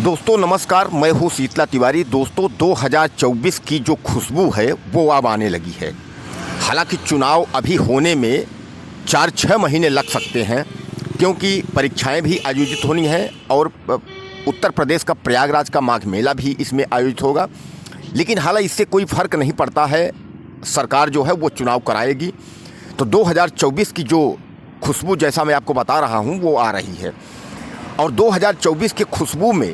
दोस्तों नमस्कार, मैं हूं शीतला तिवारी। दोस्तों 2024 की जो खुशबू है वो अब आने लगी है। हालांकि चुनाव अभी होने में 4-6 महीने लग सकते हैं, क्योंकि परीक्षाएं भी आयोजित होनी हैं और उत्तर प्रदेश का प्रयागराज का माघ मेला भी इसमें आयोजित होगा। लेकिन हालांकि इससे कोई फ़र्क नहीं पड़ता है, सरकार जो है वो चुनाव कराएगी। तो 2024 की जो खुशबू जैसा मैं आपको बता रहा हूँ वो आ रही है। और 2024 के खुशबू में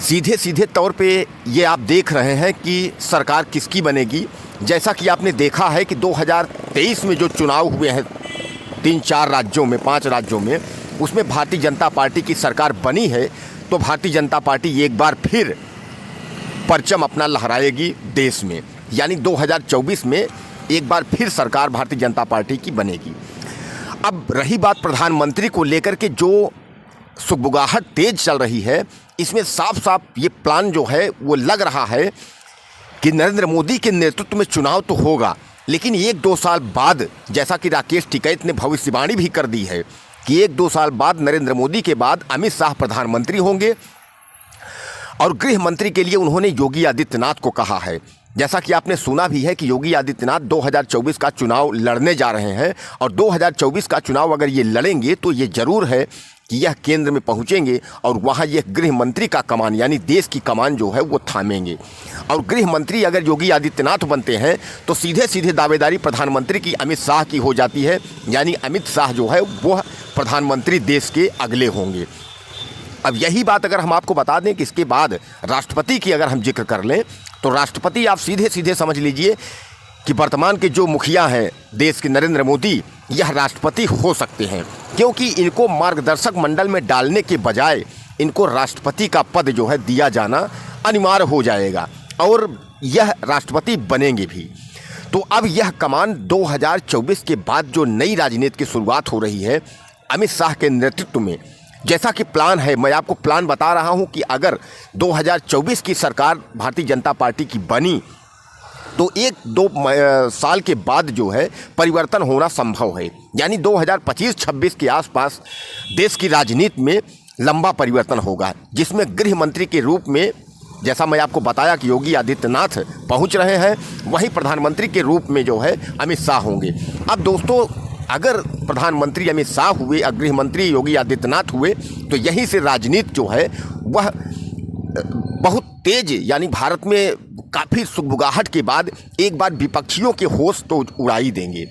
सीधे सीधे तौर पे ये आप देख रहे हैं कि सरकार किसकी बनेगी। जैसा कि आपने देखा है कि 2023 में जो चुनाव हुए हैं 3-4 राज्यों में, 5 राज्यों में, उसमें भारतीय जनता पार्टी की सरकार बनी है। तो भारतीय जनता पार्टी एक बार फिर परचम अपना लहराएगी देश में, यानी 2024 में एक बार फिर सरकार भारतीय जनता पार्टी की बनेगी। अब रही बात प्रधानमंत्री को लेकर के जो सुगबुगाहट तेज चल रही है, इसमें साफ साफ ये प्लान जो है वो लग रहा है कि नरेंद्र मोदी के नेतृत्व में चुनाव तो होगा, लेकिन 1-2 साल बाद, जैसा कि राकेश टिकैत ने भविष्यवाणी भी कर दी है कि 1-2 साल बाद नरेंद्र मोदी के बाद अमित शाह प्रधानमंत्री होंगे। और गृह मंत्री के लिए उन्होंने योगी आदित्यनाथ को कहा है। जैसा कि आपने सुना भी है कि योगी आदित्यनाथ 2024 का चुनाव लड़ने जा रहे हैं, और 2024 का चुनाव अगर ये लड़ेंगे तो ये ज़रूर है कि यह केंद्र में पहुंचेंगे और वहां यह गृह मंत्री का कमान, यानी देश की कमान जो है वो थामेंगे। और गृह मंत्री अगर योगी आदित्यनाथ बनते हैं तो सीधे सीधे दावेदारी प्रधानमंत्री की अमित शाह की हो जाती है, यानी अमित शाह जो है वह प्रधानमंत्री देश के अगले होंगे। अब यही बात अगर हम आपको बता दें कि इसके बाद राष्ट्रपति की अगर हम जिक्र कर लें तो राष्ट्रपति आप सीधे सीधे समझ लीजिए कि वर्तमान के जो मुखिया हैं देश के, नरेंद्र मोदी, यह राष्ट्रपति हो सकते हैं, क्योंकि इनको मार्गदर्शक मंडल में डालने के बजाय इनको राष्ट्रपति का पद जो है दिया जाना अनिवार्य हो जाएगा और यह राष्ट्रपति बनेंगे भी। तो अब यह कमान 2024 के बाद जो नई राजनीति की शुरुआत हो रही है अमित शाह के नेतृत्व में, जैसा कि प्लान है, मैं आपको प्लान बता रहा हूं कि अगर 2024 की सरकार भारतीय जनता पार्टी की बनी तो 1-2 साल के बाद जो है परिवर्तन होना संभव है, यानी 2025-26 के आसपास देश की राजनीति में लंबा परिवर्तन होगा, जिसमें गृह मंत्री के रूप में, जैसा मैं आपको बताया कि योगी आदित्यनाथ पहुंच रहे हैं, वहीं प्रधानमंत्री के रूप में जो है अमित शाह होंगे। अब दोस्तों अगर प्रधानमंत्री अमित शाह हुए और गृह मंत्री योगी आदित्यनाथ हुए तो यहीं से राजनीति जो है वह बहुत तेज, यानी भारत में काफ़ी सुगबुगाहट के बाद एक बार विपक्षियों के होश तो उड़ाई देंगे।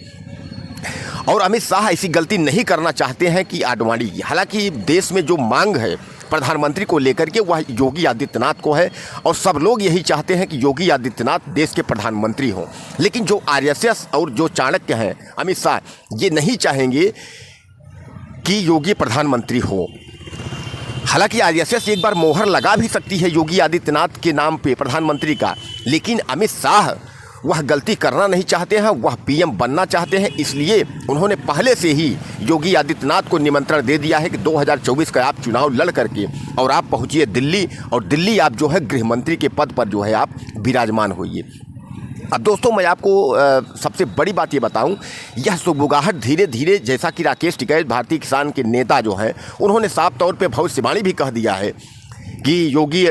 और अमित शाह ऐसी गलती नहीं करना चाहते हैं कि आडवाणी की। हालांकि देश में जो मांग है प्रधानमंत्री को लेकर के वह योगी आदित्यनाथ को है, और सब लोग यही चाहते हैं कि योगी आदित्यनाथ देश के प्रधानमंत्री हों। लेकिन जो आरएसएस और जो चाणक्य हैं अमित शाह, ये नहीं चाहेंगे कि योगी प्रधानमंत्री हो। हालांकि आरएसएस एक बार मोहर लगा भी सकती है योगी आदित्यनाथ के नाम पे प्रधानमंत्री का, लेकिन अमित शाह वह गलती करना नहीं चाहते हैं, वह पीएम बनना चाहते हैं। इसलिए उन्होंने पहले से ही योगी आदित्यनाथ को निमंत्रण दे दिया है कि 2024 का आप चुनाव लड़ करके और आप पहुंचिए दिल्ली, और दिल्ली आप जो है गृह मंत्री के पद पर जो है आप विराजमान होइए। अब दोस्तों मैं आपको सबसे बड़ी बात ये बताऊं, यह सुगबुगाहट धीरे धीरे, जैसा कि राकेश टिकैत भारतीय किसान के नेता जो हैं उन्होंने साफ तौर पे भविष्यवाणी भी कह दिया है कि योगी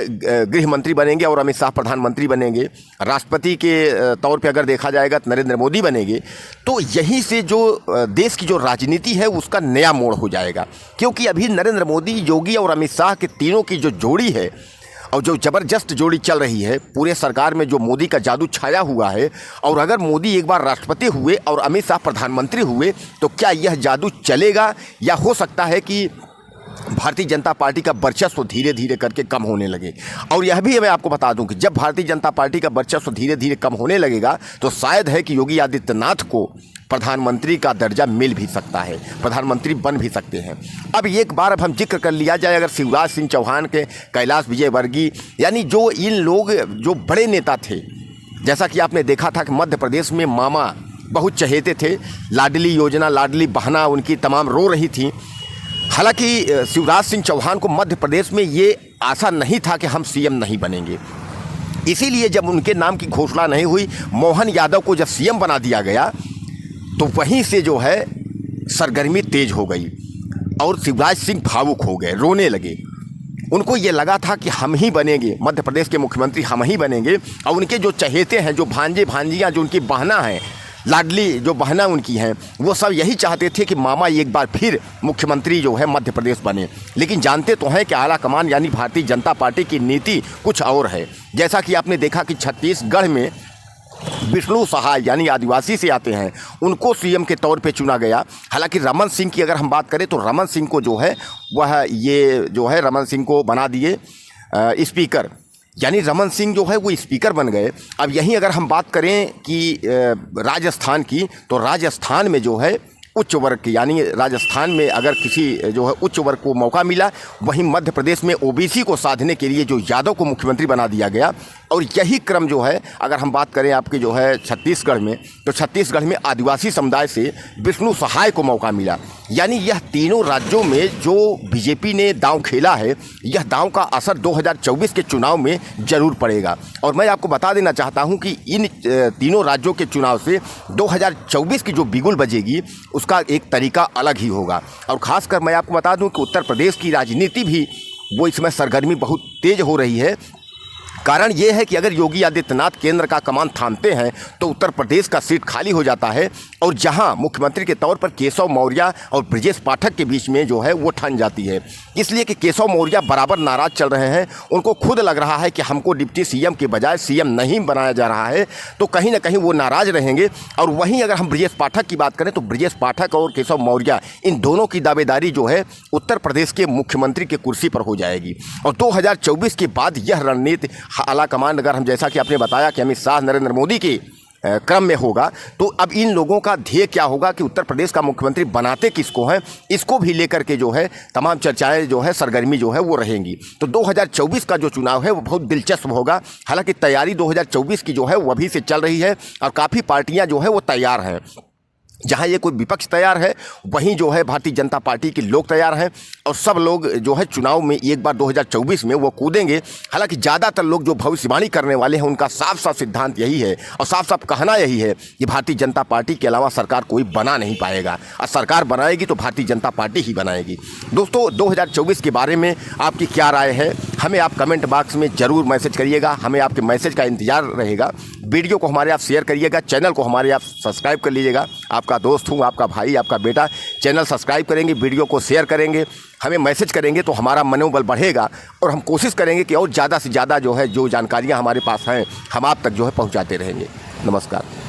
गृह मंत्री बनेंगे और अमित शाह प्रधानमंत्री बनेंगे। राष्ट्रपति के तौर पे अगर देखा जाएगा तो नरेंद्र मोदी बनेंगे। तो यहीं से जो देश की जो राजनीति है उसका नया मोड़ हो जाएगा, क्योंकि अभी नरेंद्र मोदी, योगी और अमित शाह के तीनों की जो जोड़ी है और जो ज़बरदस्त जोड़ी चल रही है, पूरे सरकार में जो मोदी का जादू छाया हुआ है, और अगर मोदी एक बार राष्ट्रपति हुए और अमित शाह प्रधानमंत्री हुए तो क्या यह जादू चलेगा, या हो सकता है कि भारतीय जनता पार्टी का वर्चस्व धीरे धीरे करके कम होने लगे। और यह भी मैं आपको बता दूं कि जब भारतीय जनता पार्टी का वर्चस्व धीरे धीरे कम होने लगेगा तो शायद है कि योगी आदित्यनाथ को प्रधानमंत्री का दर्जा मिल भी सकता है, प्रधानमंत्री बन भी सकते हैं। अब एक बार अब हम जिक्र कर लिया जाए अगर शिवराज सिंह चौहान के, कैलाश विजयवर्गीय, यानी जो इन लोग जो बड़े नेता थे, जैसा कि आपने देखा था कि मध्य प्रदेश में मामा बहुत चहेते थे, लाडली योजना, लाडली बहना उनकी तमाम रो रही थी। हालांकि शिवराज सिंह चौहान को मध्य प्रदेश में ये आशा नहीं था कि हम सीएम नहीं बनेंगे, इसीलिए जब उनके नाम की घोषणा नहीं हुई, मोहन यादव को जब सीएम बना दिया गया तो वहीं से जो है सरगर्मी तेज हो गई और शिवराज सिंह भावुक हो गए, रोने लगे। उनको ये लगा था कि हम ही बनेंगे, मध्य प्रदेश के मुख्यमंत्री हम ही बनेंगे। और उनके जो चहेते हैं, जो भांजे भांजियाँ, जो उनकी बहना हैं, लाडली जो बहना उनकी हैं, वो सब यही चाहते थे कि मामा एक बार फिर मुख्यमंत्री जो है मध्य प्रदेश बने। लेकिन जानते तो हैं कि आला कमान यानी भारतीय जनता पार्टी की नीति कुछ और है। जैसा कि आपने देखा कि छत्तीसगढ़ में विष्णु सहाय यानी आदिवासी से आते हैं, उनको सीएम के तौर पे चुना गया। हालांकि रमन सिंह की अगर हम बात करें तो रमन सिंह को जो है वह ये जो है रमन सिंह को बना दिए स्पीकर, यानी रमन सिंह जो है वो स्पीकर बन गए। अब यहीं अगर हम बात करें कि राजस्थान की, तो राजस्थान में जो है उच्च वर्ग की, यानी राजस्थान में अगर किसी जो है उच्च वर्ग को मौका मिला, वहीं मध्य प्रदेश में ओबीसी को साधने के लिए जो यादव को मुख्यमंत्री बना दिया गया। और यही क्रम जो है अगर हम बात करें आपके जो है छत्तीसगढ़ में, तो छत्तीसगढ़ में आदिवासी समुदाय से विष्णु सहाय को मौका मिला। यानी यह तीनों राज्यों में जो बीजेपी ने दांव खेला है, यह दांव का असर 2024 के चुनाव में जरूर पड़ेगा। और मैं आपको बता देना चाहता हूं कि इन तीनों राज्यों के चुनाव से 2024 की जो बिगुल बजेगी उसका एक तरीका अलग ही होगा। और ख़ासकर मैं आपको बता दूं कि उत्तर प्रदेश की राजनीति भी वो इसमें सरगर्मी बहुत तेज हो रही है। कारण ये है कि अगर योगी आदित्यनाथ केंद्र का कमान थामते हैं तो उत्तर प्रदेश का सीट खाली हो जाता है, और जहां मुख्यमंत्री के तौर पर केशव मौर्य और ब्रजेश पाठक के बीच में जो है वो ठन जाती है। इसलिए कि केशव मौर्य बराबर नाराज चल रहे हैं, उनको खुद लग रहा है कि हमको डिप्टी सीएम के बजाय सीएम नहीं बनाया जा रहा है, तो कहीं ना कहीं वो नाराज रहेंगे। और वहीं अगर हम ब्रजेश पाठक की बात करें तो ब्रजेश पाठक और केशव मौर्य, इन दोनों की दावेदारी जो है उत्तर प्रदेश के मुख्यमंत्री की कुर्सी पर हो जाएगी। और 2024 के बाद यह रणनीति आला कमान, अगर हम जैसा कि आपने बताया कि अमित शाह नरेंद्र मोदी के क्रम में होगा, तो अब इन लोगों का ध्येय क्या होगा कि उत्तर प्रदेश का मुख्यमंत्री बनाते किसको हैं, इसको भी लेकर के जो है तमाम चर्चाएं जो है सरगर्मी जो है वो रहेंगी। तो 2024 का जो चुनाव है वो बहुत दिलचस्प होगा। हालांकि तैयारी 2024 की जो है वो अभी से चल रही है और काफ़ी पार्टियां जो है वो तैयार हैं। जहाँ ये कोई विपक्ष तैयार है, वहीं जो है भारतीय जनता पार्टी के लोग तैयार हैं, और सब लोग जो है चुनाव में एक बार 2024 में वो कूदेंगे। हालांकि ज़्यादातर लोग जो भविष्यवाणी करने वाले हैं उनका साफ साफ सिद्धांत यही है और साफ साफ कहना यही है कि भारतीय जनता पार्टी के अलावा सरकार कोई बना नहीं पाएगा, और सरकार बनाएगी तो भारतीय जनता पार्टी ही बनाएगी। दोस्तों, 2024 के बारे में आपकी क्या राय है, हमें आप कमेंट बॉक्स में ज़रूर मैसेज करिएगा। हमें आपके मैसेज का इंतजार रहेगा। वीडियो को हमारे आप शेयर करिएगा, चैनल को हमारे आप सब्सक्राइब कर लीजिएगा। आपका दोस्त हूँ, आपका भाई, आपका बेटा। चैनल सब्सक्राइब करेंगे, वीडियो को शेयर करेंगे, हमें मैसेज करेंगे तो हमारा मनोबल बढ़ेगा, और हम कोशिश करेंगे कि और ज़्यादा से ज़्यादा जो है जो जानकारियाँ हमारे पास हैं हम आप तक जो है पहुँचाते रहेंगे। नमस्कार।